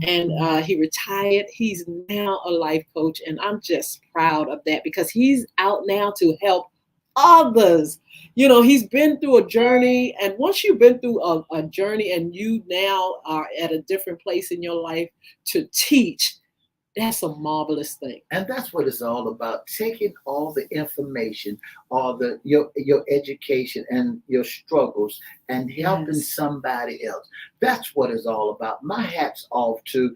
Speaker 3: and he retired. He's now a life coach, and I'm just proud of that because he's out now to help others. He's been through a journey, and once you've been through a journey and you now are at a different place in your life to teach, that's a marvelous thing.
Speaker 2: And that's what it's all about, taking all the information, all your education and your struggles and helping somebody else. That's what it's all about. My hat's off to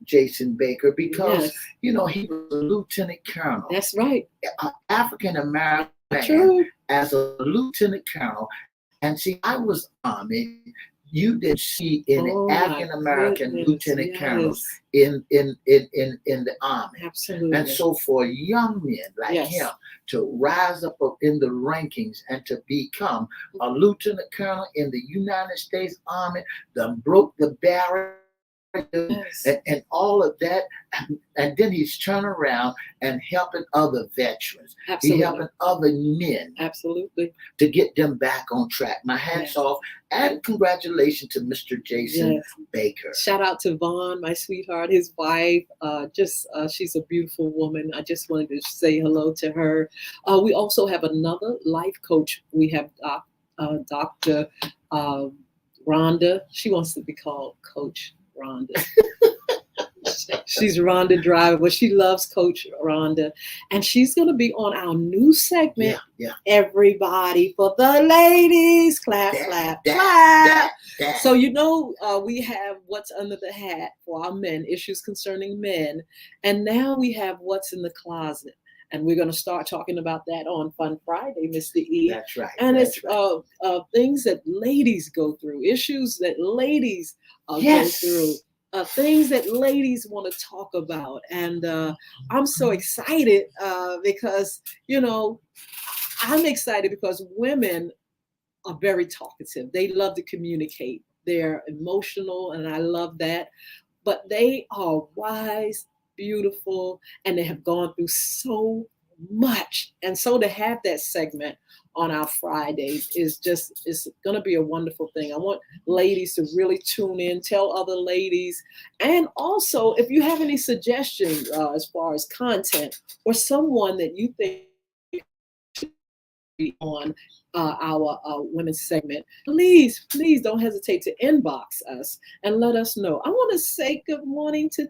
Speaker 2: Jason Baker because, he was a lieutenant colonel.
Speaker 3: That's right.
Speaker 2: African-American man.
Speaker 3: True.
Speaker 2: As a lieutenant colonel. And see, I was Army. You didn't see any African-American lieutenant colonels in the Army.
Speaker 3: Absolutely.
Speaker 2: And so for young men like him to rise up in the rankings and to become a lieutenant colonel in the United States Army, that broke the barrier and all of that, and then he's turning around and helping other veterans.
Speaker 3: Absolutely.
Speaker 2: He's helping other men.
Speaker 3: Absolutely.
Speaker 2: To get them back on track. My hat's off, and congratulations to Mr. Jason Baker.
Speaker 3: Shout out to Vaughn, my sweetheart, his wife. She's a beautiful woman. I just wanted to say hello to her. We also have another life coach. We have Dr. Rhonda. She wants to be called Coach Rhonda. She's Rhonda Driver, but she loves Coach Rhonda. And she's going to be on our new segment, Everybody for the Ladies. Clap, clap, clap. So, we have What's Under the Hat for our men, issues concerning men. And now we have What's in the Closet. And we're going to start talking about that on Fun Friday, Mr. E.
Speaker 2: That's right.
Speaker 3: And it's things that ladies go through, issues that ladies go through. Things that ladies want to talk about. And I'm so excited because, I'm excited because women are very talkative. They love to communicate. They're emotional, and I love that. But they are wise, beautiful, and they have gone through so much. And so to have that segment on our Fridays is going to be a wonderful thing. I want ladies to really tune in, tell other ladies. And also, if you have any suggestions as far as content or someone that you think should be on our women's segment, please don't hesitate to inbox us and let us know. I want to say good morning to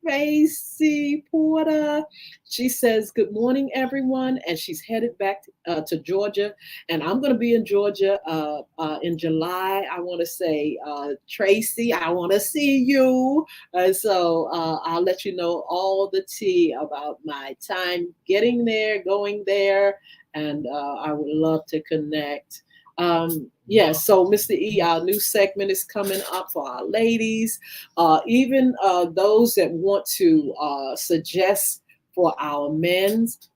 Speaker 3: Tracy Porter. She says, good morning, everyone. And she's headed back to Georgia. And I'm going to be in Georgia in July. I want to say, Tracy, I want to see you. So I'll let you know all the tea about my time getting there, going there. And I would love to connect. So Mr. E, our new segment is coming up for our ladies. Even those that want to suggest for our men's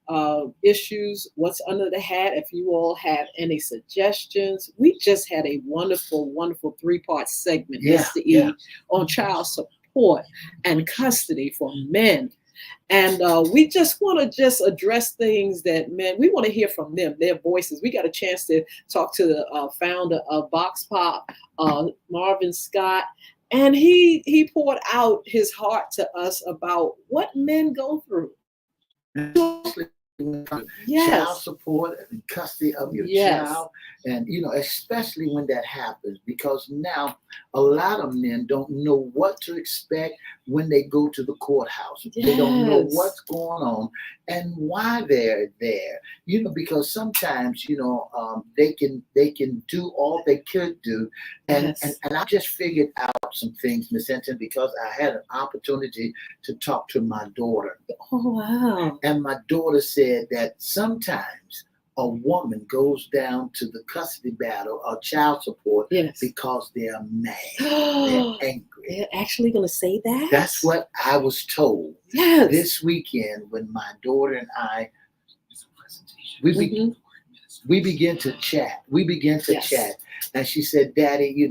Speaker 3: issues, what's under the hat, if you all have any suggestions. We just had a wonderful 3-part segment, Mr. E, on child support and custody for men. And we just want to address things that men, we want to hear from them, their voices. We got a chance to talk to the founder of Box Pop, Marvin Scott, and he poured out his heart to us about what men go through.
Speaker 2: Child support and custody of your child, and especially when that happens, because now a lot of men don't know what to expect when they go to the courthouse. They don't know what's going on and why they're there, because sometimes they can do all they could do, and I just figured out some things, Miss Hinton, because I had an opportunity to talk to my daughter.
Speaker 3: Oh wow.
Speaker 2: And my daughter said that sometimes a woman goes down to the custody battle or child support because they're mad. They're angry.
Speaker 3: They're actually going to say that?
Speaker 2: That's what I was told.
Speaker 3: Yes.
Speaker 2: This weekend when my daughter and I, we begin to chat. We begin to chat. And she said, Daddy,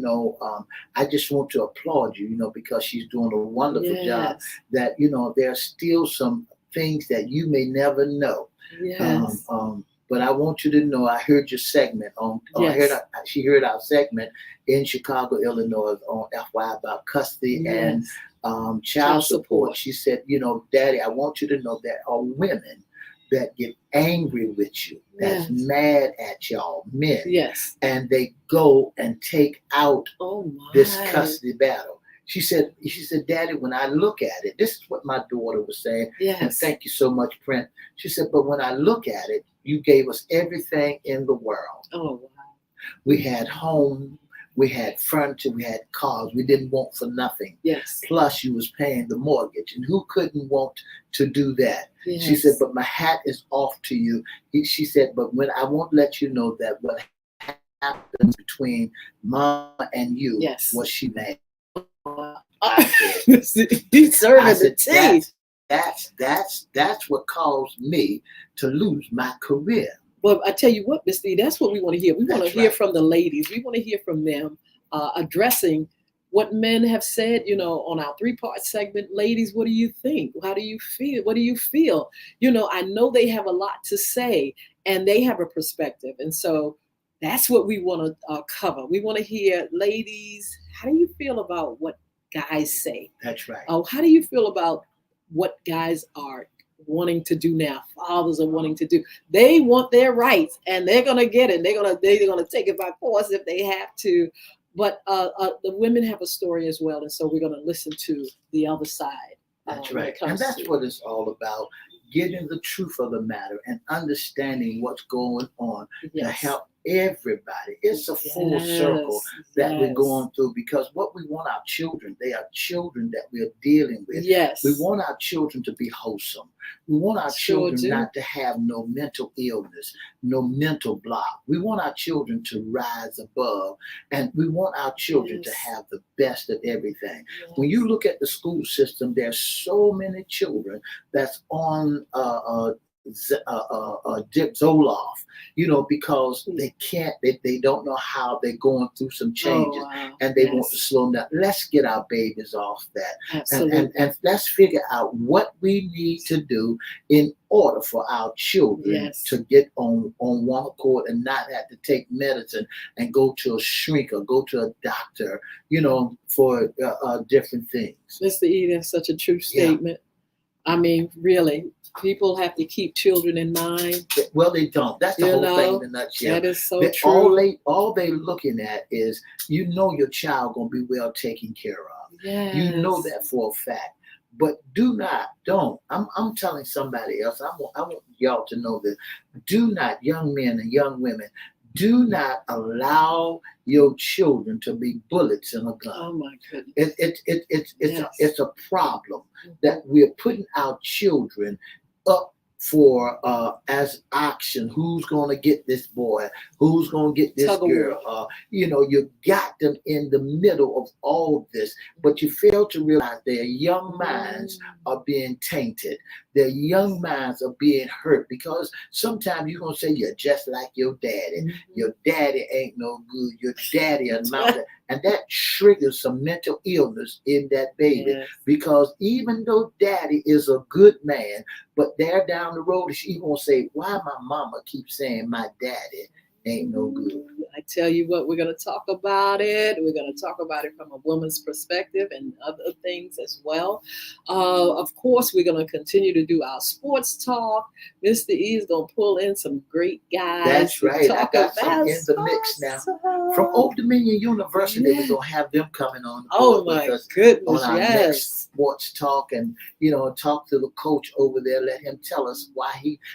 Speaker 2: I just want to applaud you, because she's doing a wonderful job. That, there's still some things that you may never know.
Speaker 3: Yes.
Speaker 2: But I want you to know, I heard your segment she heard our segment in Chicago, Illinois on FY about custody and child support. She said, Daddy, I want you to know there are women that get angry with you, that's mad at y'all men.
Speaker 3: Yes.
Speaker 2: And they go and take out this custody battle. She said, Daddy, when I look at it, this is what my daughter was saying.
Speaker 3: Yes.
Speaker 2: And thank you so much, Brent. She said, but when I look at it, you gave us everything in the world.
Speaker 3: Oh, wow.
Speaker 2: We had home, we had furniture, we had cars. We didn't want for nothing.
Speaker 3: Yes.
Speaker 2: Plus, you was paying the mortgage. And who couldn't want to do that?
Speaker 3: Yes.
Speaker 2: She said, but my hat is off to you. She said, but when I won't let you know that what happens between Mama and you was she mad.
Speaker 3: He's serving the tea.
Speaker 2: That's what caused me to lose my career.
Speaker 3: Well, I tell you what, Miss Lee, that's what we want to hear. We want to hear from the ladies. We want to hear from them addressing what men have said, on our 3-part segment. Ladies, what do you think? How do you feel? What do you feel? I know they have a lot to say and they have a perspective. And so that's what we want to cover. We want to hear, ladies, how do you feel about what guys say?
Speaker 2: That's right.
Speaker 3: How do you feel about what guys are wanting to do now? Fathers are wanting to do. They want their rights, and they're gonna get it. They're gonna take it by force if they have to. But the women have a story as well, and so we're gonna listen to the other side
Speaker 2: That's
Speaker 3: when
Speaker 2: right.
Speaker 3: it comes
Speaker 2: And that's
Speaker 3: to
Speaker 2: what it's all about, getting the truth of the matter and understanding what's going on to
Speaker 3: yes,
Speaker 2: help everybody. It's a full circle that we're
Speaker 3: yes,
Speaker 2: going through, because what we want our children, they are children that we're dealing with.
Speaker 3: yes.
Speaker 2: We want our children to be wholesome. We want our
Speaker 3: Sure
Speaker 2: children
Speaker 3: do.
Speaker 2: not to have no mental illness, no mental block. We want our children to rise above, and we want our children to
Speaker 3: Yes.
Speaker 2: have the best of everything.
Speaker 3: Yes.
Speaker 2: When you look at the school system, there's so many children that's on dip Zoloft, because they can't, they don't know how, they're going through some changes,
Speaker 3: wow.
Speaker 2: and they
Speaker 3: Yes.
Speaker 2: want to slow them down. Let's get our babies off that,
Speaker 3: Absolutely.
Speaker 2: and let's figure out what we need to do in order for our children
Speaker 3: Yes.
Speaker 2: to get on one accord and not have to take medicine and go to a shrink or go to a doctor, for different things.
Speaker 3: Mr. E, that's such a true
Speaker 2: Yeah.
Speaker 3: statement. I mean, really, people have to keep children in mind.
Speaker 2: Well, they don't. That's the
Speaker 3: You
Speaker 2: whole thing
Speaker 3: know,
Speaker 2: in a nutshell.
Speaker 3: That is so
Speaker 2: They-
Speaker 3: true.
Speaker 2: all they looking at is, your child gonna be well taken care of.
Speaker 3: Yes.
Speaker 2: You know that for a fact. But don't. I'm telling somebody else. I want y'all to know this. Do not, young men and young women, do not allow your children to be bullets in a gun.
Speaker 3: Oh my goodness.
Speaker 2: It's a problem that we're putting our children up for as auction. Who's going to get this boy? Who's going to get this
Speaker 3: Tug of
Speaker 2: girl? You got them in the middle of all this, but you fail to realize their young minds are being tainted. Their young minds are being hurt, because sometimes you're going to say you're just like your daddy.
Speaker 3: Mhm.
Speaker 2: Your daddy ain't no good. Your daddy a mountain. And that triggers some mental illness in that baby.
Speaker 3: Yes.
Speaker 2: Because even though daddy is a good man, but there down the road, she gonna say, why my mama keeps saying my daddy ain't no good?
Speaker 3: I tell you what, we're going to talk about it. We're going to talk about it from a woman's perspective and other things as well. Of course, we're going to continue to do our sports talk. Mr. E is going to pull in some great guys.
Speaker 2: That's
Speaker 3: to
Speaker 2: right. I
Speaker 3: talk
Speaker 2: got some
Speaker 3: about
Speaker 2: in the mix now.
Speaker 3: sports.
Speaker 2: From Old Dominion University,
Speaker 3: Yeah.
Speaker 2: we're gonna have them coming on the
Speaker 3: Oh
Speaker 2: board with
Speaker 3: my
Speaker 2: us
Speaker 3: goodness,
Speaker 2: on our
Speaker 3: yes.
Speaker 2: next sports talk, and talk to the coach over there. Let him tell us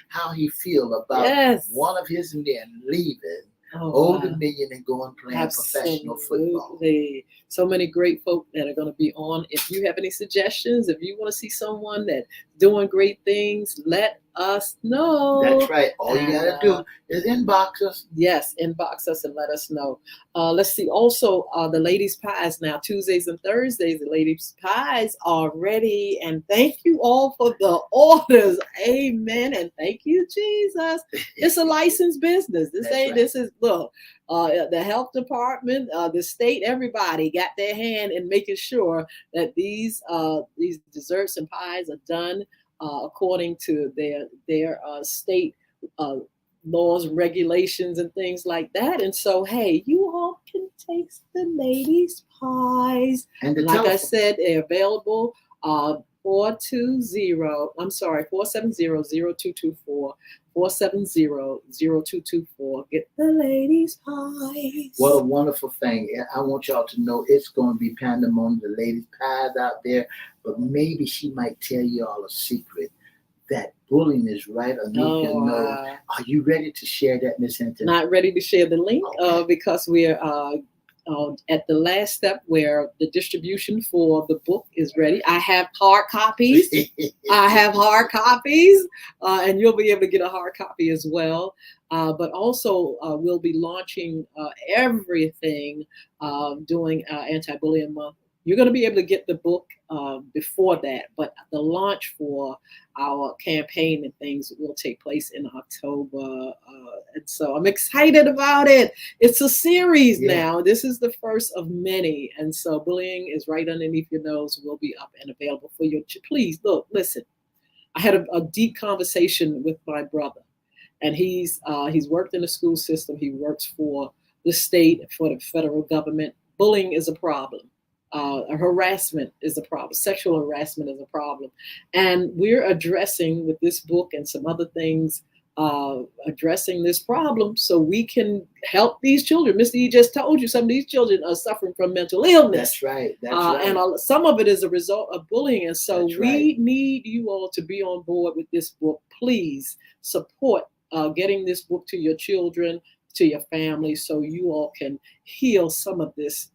Speaker 2: how he feel about
Speaker 3: Yes.
Speaker 2: one of his men leaving
Speaker 3: Oh,
Speaker 2: Old
Speaker 3: wow.
Speaker 2: Dominion and going playing professional football.
Speaker 3: Absolutely. So many great folk that are going to be on. If you have any suggestions, if you want to see someone that's doing great things, let us know.
Speaker 2: That's right. All you gotta do is inbox us.
Speaker 3: Yes, inbox us and let us know. Let's see. Also, the ladies' pies now, Tuesdays and Thursdays, the ladies' pies are ready. And thank you all for the orders. Amen. And thank you, Jesus. It's a licensed business. This is, look, the health department, the state, everybody got their hand in making sure that these desserts and pies are done according to their state laws and regulations and things like that. And so, hey, you all can taste the ladies' pies.
Speaker 2: And
Speaker 3: like I said, they're available 470-0224, 470-0224. Get the ladies' pies.
Speaker 2: What a wonderful thing. I want y'all to know it's going to be pandemonium, the ladies' pies out there, but maybe she might tell you all a secret. That bullying is right underneath your nose. Are you ready to share that, Miss Hinton?
Speaker 3: Not ready to share the link because we're at the last step where the distribution for the book is ready. I have hard copies. And you'll be able to get a hard copy as well. But also, we'll be launching everything during Anti-Bullying Month. You're going to be able to get the book before that, but the launch for our campaign and things will take place in October. And so I'm excited about it. It's a series now. This is the first of many. And so Bullying is right underneath your nose. Will be up and available for you. Please, listen. I had a deep conversation with my brother, and he's worked in the school system. He works for the state, for the federal government. Bullying is a problem. Harassment is a problem. Sexual harassment is a problem. And we're addressing with this book and some other things addressing this problem so we can help these children. Mr. E just told you some of these children are suffering from mental illness.
Speaker 2: That's right. That's right.
Speaker 3: And some of it is a result of bullying. And so
Speaker 2: That's
Speaker 3: we need you all to be on board with this book. Please support getting this book to your children, to your family, so you all can heal some of this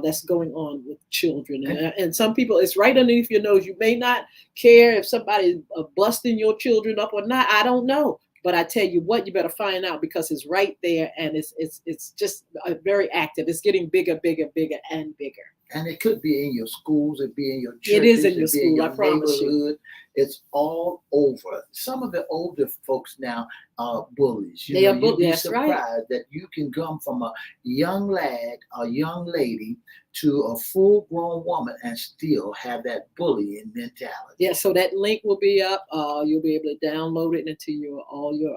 Speaker 3: that's going on with children. And some people, it's right underneath your nose. You may not care if somebody's busting your children up or not. I don't know. But I tell you what, you better find out, because it's right there, and it's just very active. It's getting bigger, bigger, bigger, and bigger.
Speaker 2: And it could be in your schools, it be in your churches,
Speaker 3: it is in your
Speaker 2: it be
Speaker 3: school,
Speaker 2: in your
Speaker 3: I promise
Speaker 2: neighborhood.
Speaker 3: you.
Speaker 2: It's all over. Some of the older folks now are bullies.
Speaker 3: They are
Speaker 2: you'd be
Speaker 3: that's
Speaker 2: surprised
Speaker 3: right.
Speaker 2: that you can come from a young lad, a young lady, to a full-grown woman and still have that bullying mentality.
Speaker 3: Yeah, so that link will be up. You'll be able to download it into all your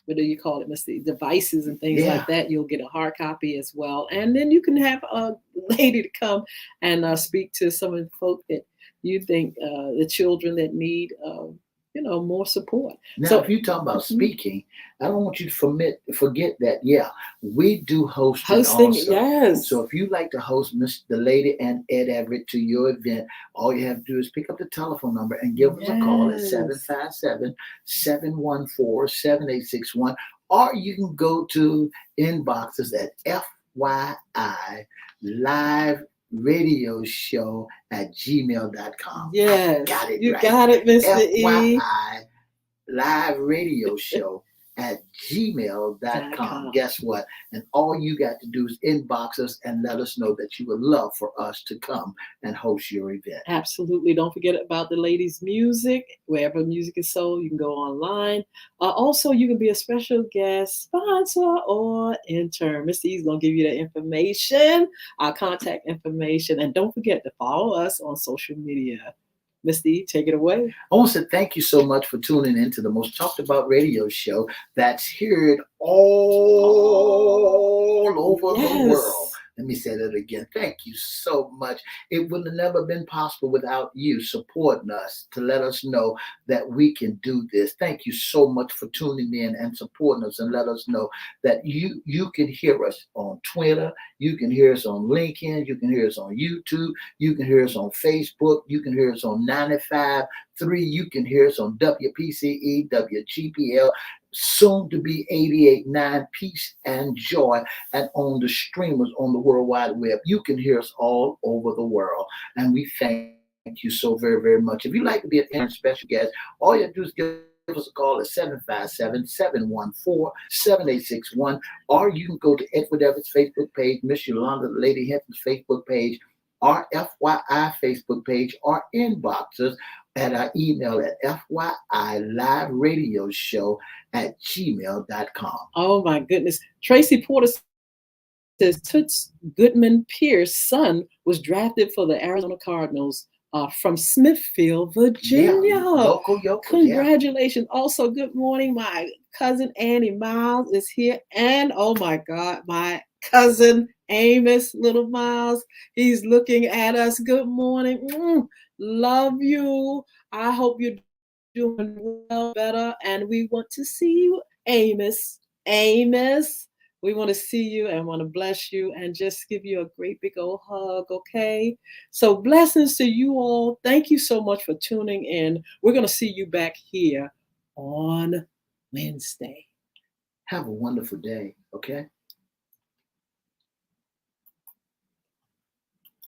Speaker 3: what do you call it, Mr. Devices and things like that. You'll get a hard copy as well. And then you can have a lady to come and speak to some of the folk that you think, the children that need, more support.
Speaker 2: Now,
Speaker 3: So
Speaker 2: if you talk about speaking, I don't want you to forget that, we do hosting also.
Speaker 3: Yes.
Speaker 2: So if you like to host the lady and Ed Everett to your event, all you have to do is pick up the telephone number and give us a call at 757-714-7861. Or you can go to inboxes at FYI Live Radio Show at gmail.com.
Speaker 3: Yes.
Speaker 2: Got it.
Speaker 3: You
Speaker 2: right.
Speaker 3: got it, Mr. E.
Speaker 2: FYI Live Radio Show at gmail.com. Guess what? And all you got to do is inbox us and let us know that you would love for us to come and host your event.
Speaker 3: Absolutely. Don't forget about the ladies' music. Wherever music is sold, you can go online. Also, you can be a special guest, sponsor, or intern. Mr. E's going to give you the information, our contact information. And don't forget to follow us on social media. Mr. E, take it away.
Speaker 2: I want to say thank you so much for tuning in to the most talked about radio show that's heard all over the world. Let me say that again. Thank you so much. It would have never been possible without you supporting us to let us know that we can do this. Thank you so much for tuning in and supporting us, and let us know that you can hear us on Twitter, you can hear us on LinkedIn, you can hear us on YouTube, you can hear us on Facebook, you can hear us on 95.3, you can hear us on WPCE, WGPL, soon to be 88.9 Peace and Joy, and on the streamers on the World Wide Web. You can hear us all over the world, and we thank you so very, very much. If you'd like to be an special guest, all you have to do is give us a call at 757-714-7861, or you can go to Edward Everett's Facebook page, Miss Yolanda, Lady Hinton's Facebook page, our FYI Facebook page, or inbox us at our email at FYILiveRadioShow@gmail.com.
Speaker 3: Oh my goodness. Tracy Porter says Toots Goodman Pierce's son was drafted for the Arizona Cardinals from Smithfield, Virginia.
Speaker 2: Local yokels,
Speaker 3: Congratulations. Also, good morning. My cousin Annie Miles is here. And oh my God, my cousin Amos Little Miles. He's looking at us. Good morning. Love you. I hope you're doing well, better. And we want to see you, Amos. We want to see you and want to bless you and just give you a great big old hug, okay? So blessings to you all. Thank you so much for tuning in. We're going to see you back here on Wednesday.
Speaker 2: Have a wonderful day, okay?